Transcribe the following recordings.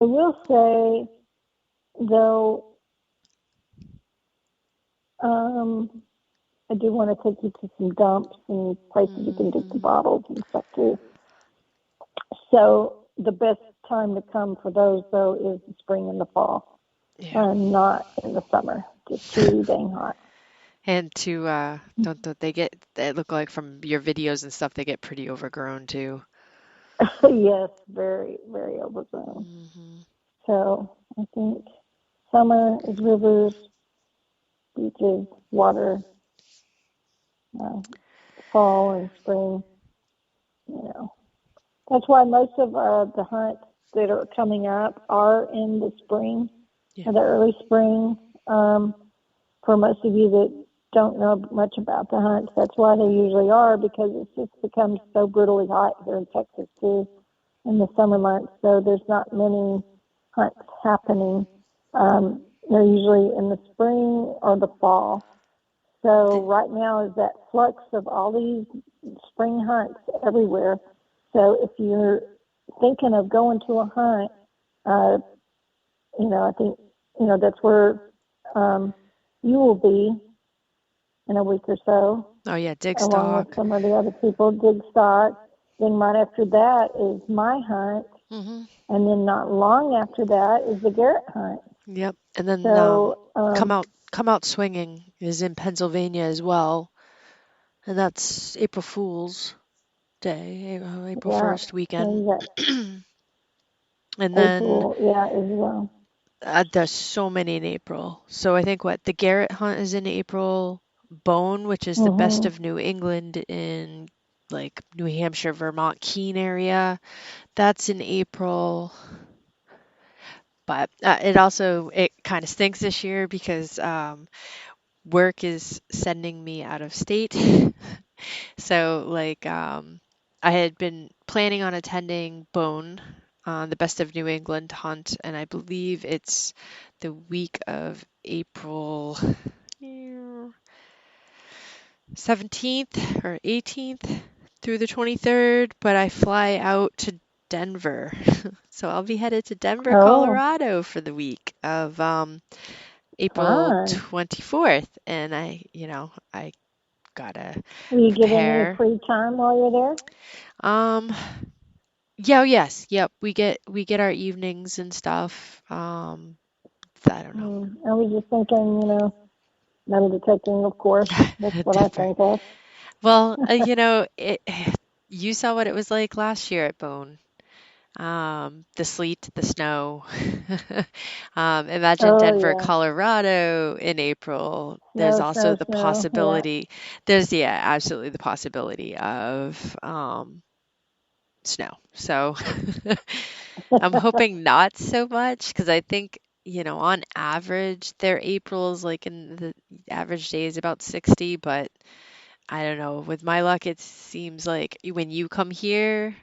I will say, though, I do want to take you to some dumps and places you can get the Hmm. bottles and stuff too. So the best time to come for those, though, is the spring and the fall, Yeah. not in the summer. Just too dang hot. And to don't they get they look like from your videos and stuff they get pretty overgrown too. Yes, very, very overgrown. Hmm. So I think summer is rivers, beaches, water, uh, fall and spring, you know. That's why most of the hunts that are coming up are in the spring, Yeah. or the early spring. Um, for most of you that don't know much about the hunts, that's why they usually are, because it's just become so brutally hot here in Texas too in the summer months. So there's not many hunts happening. They're usually in the spring or the fall. So The, right now is that flux of all these spring hunts everywhere. So if you're thinking of going to a hunt, uh, I think, that's where um, you will be in a week or so, oh yeah, dig along with stock. some of the other people, dig stock. Then right after that is my hunt, Hmm. and then not long after that is the Garrett hunt. Yep. And then So, come out swinging is in Pennsylvania as well, and that's April Fool's Day, April yeah, 1st so weekend. you got And then April, yeah, as well. there's so many in April. So I think what the Garrett hunt is in April, Bone, which is the best Hmm. of New England in like New Hampshire, Vermont, Keene area. That's in April. But it kind of stinks this year because work is sending me out of state. So like I had been planning on attending Bone, the Best of New England hunt, and I believe it's the week of April 17th or 18th through the 23rd, but I fly out to Denver. So I'll be headed to Denver, Oh, Colorado for the week of April fun. 24th, and I gotta Will you get any prepare. free time while you're there? Um, yeah, oh, yes, yep. We get our evenings and stuff. I don't know. I was just thinking, metal detecting, of course. That's what I Denver. think of. Well, you saw what it was like last year at Bone. The sleet, the snow. Imagine Oh, Denver, yeah. Colorado in April. There's Snow, also snow, the snow. Yeah. possibility, there's, yeah, absolutely the possibility of snow. So I'm hoping not so much because I think, on average, their April is like in the average day is about 60, but I don't know. With my luck, it seems like when you come here,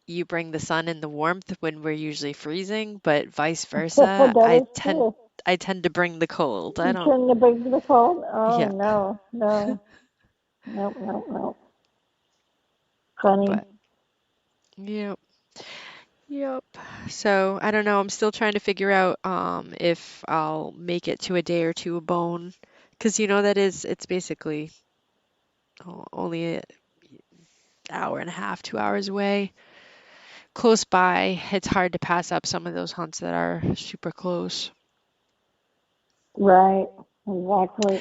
you bring the sun and the warmth when we're usually freezing, but vice versa, That is true. I tend to bring the cold. I You don't, turn the big to the cold? Oh, yeah, no, no. Nope, nope, nope. Funny. but yep, yep. So I don't know. I'm still trying to figure out if I'll make it to a day or two a bone, because it's basically only an hour and a half, 2 hours away. Close by. It's hard to pass up some of those hunts that are super close. Right. Exactly.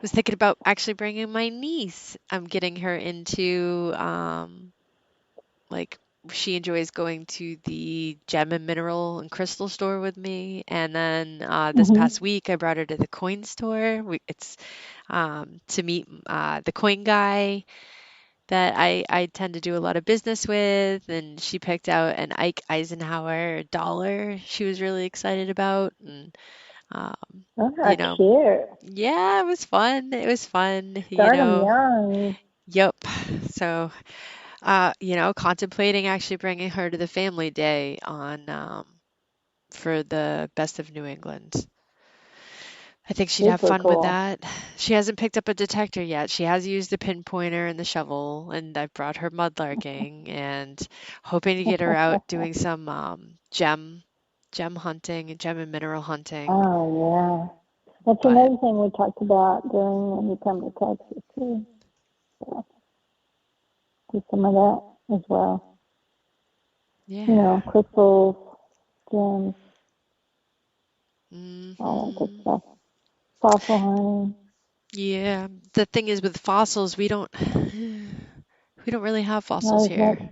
Was thinking about actually bringing my niece. I'm getting her into like she enjoys going to the gem and mineral and crystal store with me. And then this Hmm. past week I brought her to the coin store. It's to meet the coin guy that I tend to do a lot of business with, and she picked out an Ike Eisenhower dollar she was really excited about, and um, Oh, how you know, cute. yeah, it was fun. It was fun, Start 'em young. Yep. So, contemplating actually bringing her to the family day on for the Best of New England. I think she'd have Super fun with cool. that. She hasn't picked up a detector yet. She has used the pinpointer and the shovel, and I've brought her mudlarking and hoping to get her out doing some gem. gem hunting and gem and mineral hunting. Oh, yeah. That's But another thing we talked about during when you come to Texas, too. So, do some of that as well. You yeah. know, crystals, gems, all that good Hmm. stuff. Fossil hunting. Yeah. The thing is with fossils, we don't really have fossils Not as here. much.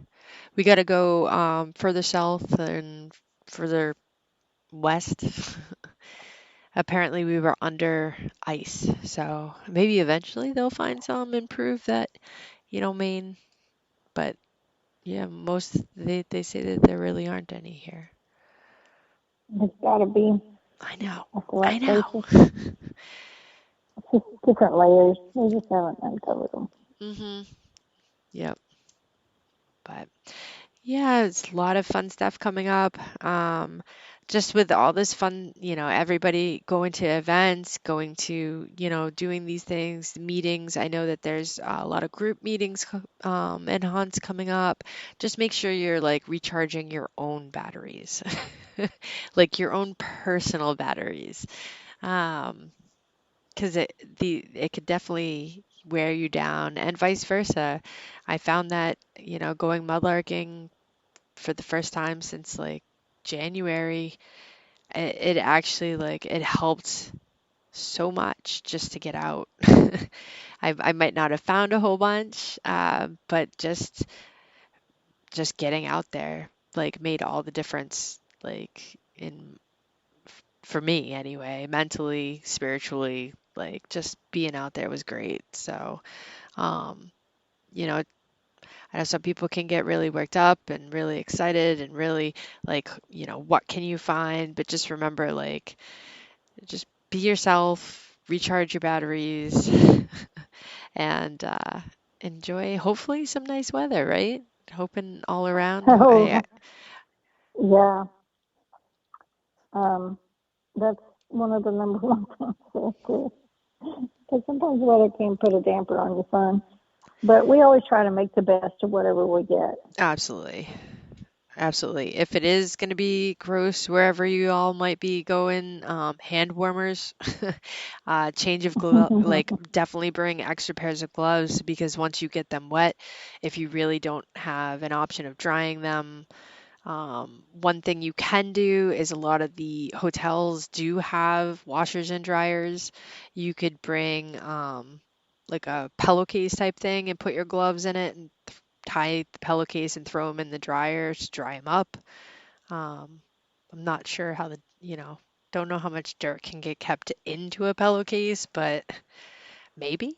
We got to go further south and further west. Apparently, we were under ice, so maybe eventually they'll find some and prove that, Maine. But yeah, most they say that there really aren't any here. It's got to be I know, at the I right places. know. It's just different layers. We just haven't uncovered them. Hmm. Yep. But yeah, it's a lot of fun stuff coming up. Just with all this fun, everybody going to events, going to, doing these things, meetings. I know that there's a lot of group meetings and hunts coming up. Just make sure you're like recharging your own batteries, like your own personal batteries. Um, because it could definitely wear you down and vice versa. I found that, going mudlarking for the first time since like January, it actually like it helped so much just to get out. I might not have found a whole bunch, but just getting out there like made all the difference, like in for me anyway, mentally, spiritually, like just being out there was great. So, um, you know, I know some people can get really worked up and really excited and really like, what can you find? But just remember, like, just be yourself, recharge your batteries, and enjoy hopefully some nice weather, right? Hoping all around. Oh, yeah. Um, that's one of the number one things there, too. Because sometimes weather can put a damper on your fun. But we always try to make the best of whatever we get. Absolutely. Absolutely. If it is going to be gross wherever you all might be going, hand warmers, change of glove, like definitely bring extra pairs of gloves because once you get them wet, if you really don't have an option of drying them, one thing you can do is a lot of the hotels do have washers and dryers. You could bring like a pillowcase type thing and put your gloves in it and tie the pillowcase and throw them in the dryer to dry them up. Um, I'm not sure how don't know how much dirt can get kept into a pillowcase, but maybe.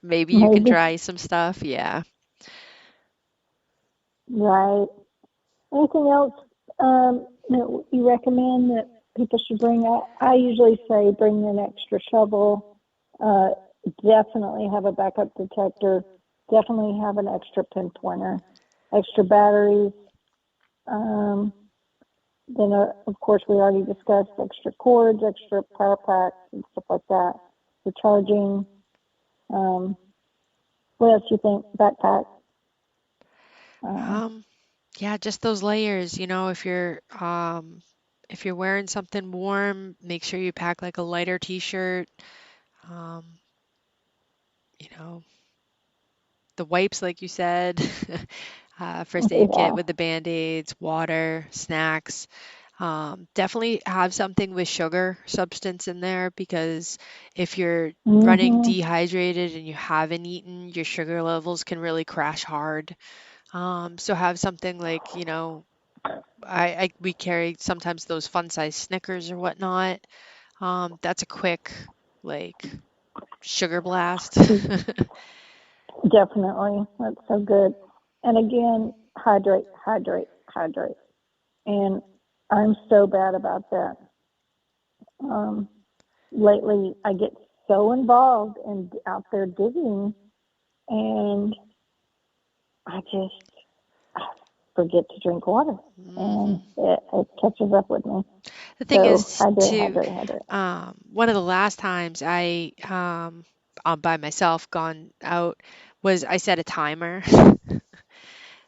Maybe you can Maybe. dry some stuff. Yeah. Right. Anything else that you recommend that people should bring? I usually say bring an extra shovel. Uh, definitely have a backup detector. Definitely have an extra pinpointer. Extra batteries. Um, then, of course, we already discussed extra cords, extra power packs, and stuff like that for charging. Um, what else do you think? Backpack. Uh, Um, yeah, just those layers, if you're wearing something warm, make sure you pack like a lighter t-shirt. Um, you know, the wipes, like you said, first aid kit yeah. with the band-aids, water, snacks. Definitely have something with sugar substance in there because if you're running Mm-hmm. dehydrated and you haven't eaten, your sugar levels can really crash hard. So have something like, we carry sometimes those fun size Snickers or whatnot. That's a quick like sugar blast. Definitely. That's so good. And again, hydrate, hydrate, hydrate. And I'm so bad about that. Um, lately, I get so involved and out there digging, and I just forget to drink water, and Hmm. it catches up with me. The thing So is hydrate, too, hydrate, hydrate. one of the last times by myself gone out was I set a timer.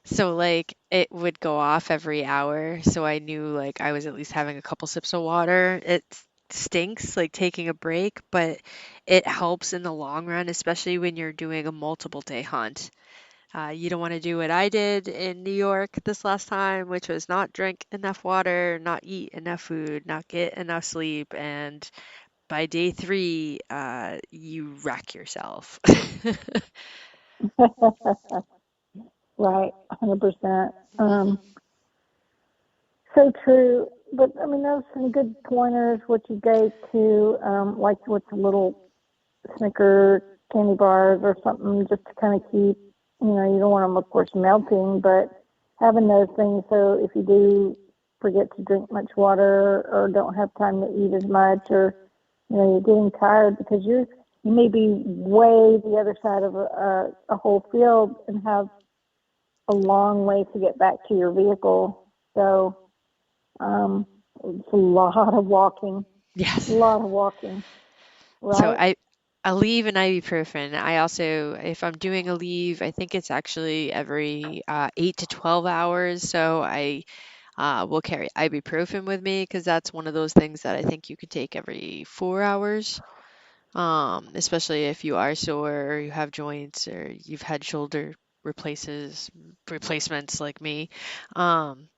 So like it would go off every hour, so I knew like I was at least having a couple sips of water. It stinks like taking a break, but it helps in the long run, especially when you're doing a multiple day hunt. You don't want to do what I did in New York this last time, which was not drink enough water, not eat enough food, not get enough sleep, and by day three, you wreck yourself. Right, 100%. hmm So true. But I mean, those some good pointers. What you gave to, like with the little Snicker candy bars or something, just to kind of keep, you don't want them, of course, melting, but having those things so if you do forget to drink much water or don't have time to eat as much, or you're getting tired because you may be way the other side of a whole field and have a long way to get back to your vehicle. So um, it's a lot of walking, a Yes. lot of walking, So right? I leave an ibuprofen. I also, if I'm doing a leave, I think it's actually every 8 to 12 hours. So I will carry ibuprofen with me because that's one of those things that I think you could take every 4 hours. Especially if you are sore or you have joints or you've had shoulder replacements like me. Um,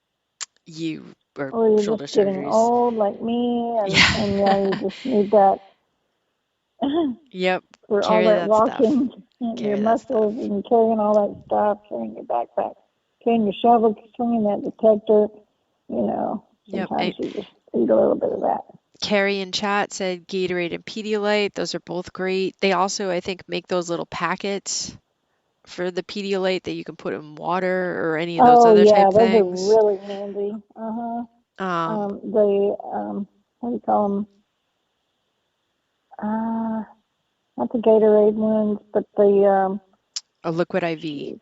you or Or you're shoulder just getting surgeries. old like me, and yeah, you Yeah. just need that Yep. for all Carry that that stuff. walking, and your Carry that stuff. muscles, and carrying all that stuff, carrying your backpack, carrying your shovel, swinging that detector. Yep. Sometimes you just need a little bit of that. Carrie in chat said Gatorade and Pedialyte. Those are both great. They also, I think, make those little packets for the Pedialyte that you can put in water or any of those Oh other yeah, type those are things. really handy. Um, What do you call them? Not the Gatorade ones, but the a liquid IV. shoot,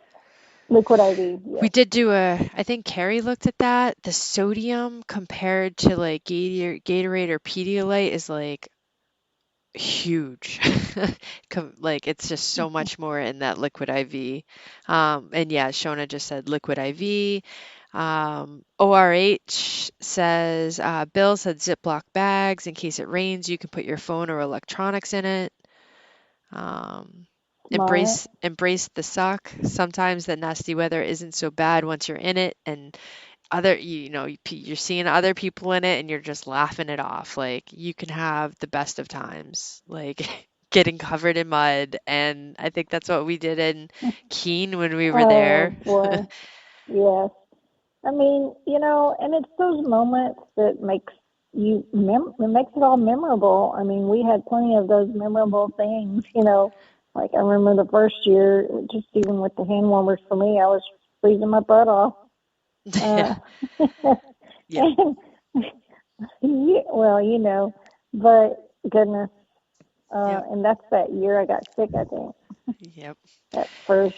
liquid IV. We Yes. did do I think Carrie looked at that. The sodium compared to like Gatorade or Pedialyte is like huge. Like it's just so much more in that liquid IV. And yeah, Shona just said liquid IV. ORH says, Bill said Ziploc bags in case it rains, you can put your phone or electronics in it. Um, Smart. embrace the suck. Sometimes the nasty weather isn't so bad once you're in it, and you're seeing other people in it and you're just laughing it off. Like you can have the best of times, like getting covered in mud. And I think that's what we did in Keene when we were Oh there. boy. Yes. I mean, and it's those moments that it makes it all memorable. I mean, we had plenty of those memorable things, like I remember the first year, just even with the hand warmers for me, I was freezing my butt off. Yeah. Uh, Yep. and, well, but goodness, Yep. and that's that year I got sick, I think, Yep. that first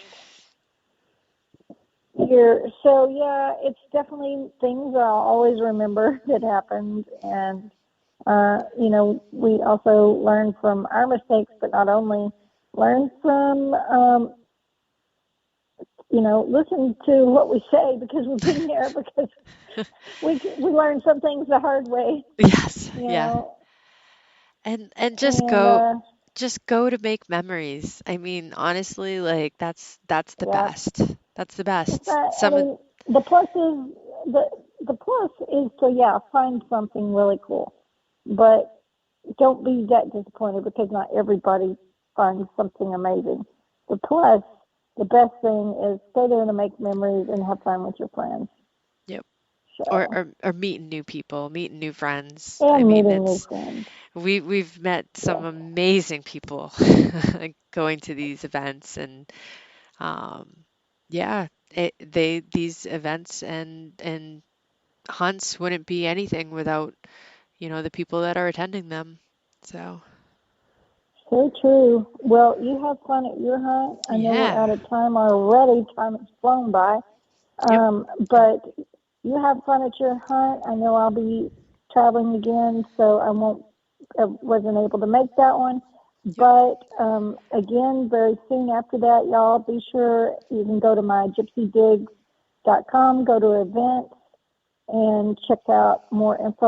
year. So yeah, it's definitely things I'll always remember that happened. And we also learn from our mistakes, but not only learn from, listen to what we say because we've been there, because we learn some things the hard way, Yes. you Yeah. know, And and just go to make memories. I mean, honestly, like that's the yeah, best. That's the it's best. not. I Some of mean, the plus is the plus is to find something really cool, but don't be that disappointed because not everybody finds something amazing. The plus, the best thing is stay there to make memories and have fun with your friends. Yep. So, Or meeting new people, meeting new friends. I and mean, meeting new it's friends. we've met some Yes, amazing people going to these events and um yeah, these events and hunts wouldn't be anything without, the people that are attending them. So, so true. Well, you have fun at your hunt. I know we're yeah. out of time already. Time has flown by. Yep. But you have fun at your hunt. I know I'll be traveling again, so I wasn't able to make that one. Yep. But again, very soon after that, y'all be sure you can go to my Gypsy Digs Vortex.com, go to events, and check out more info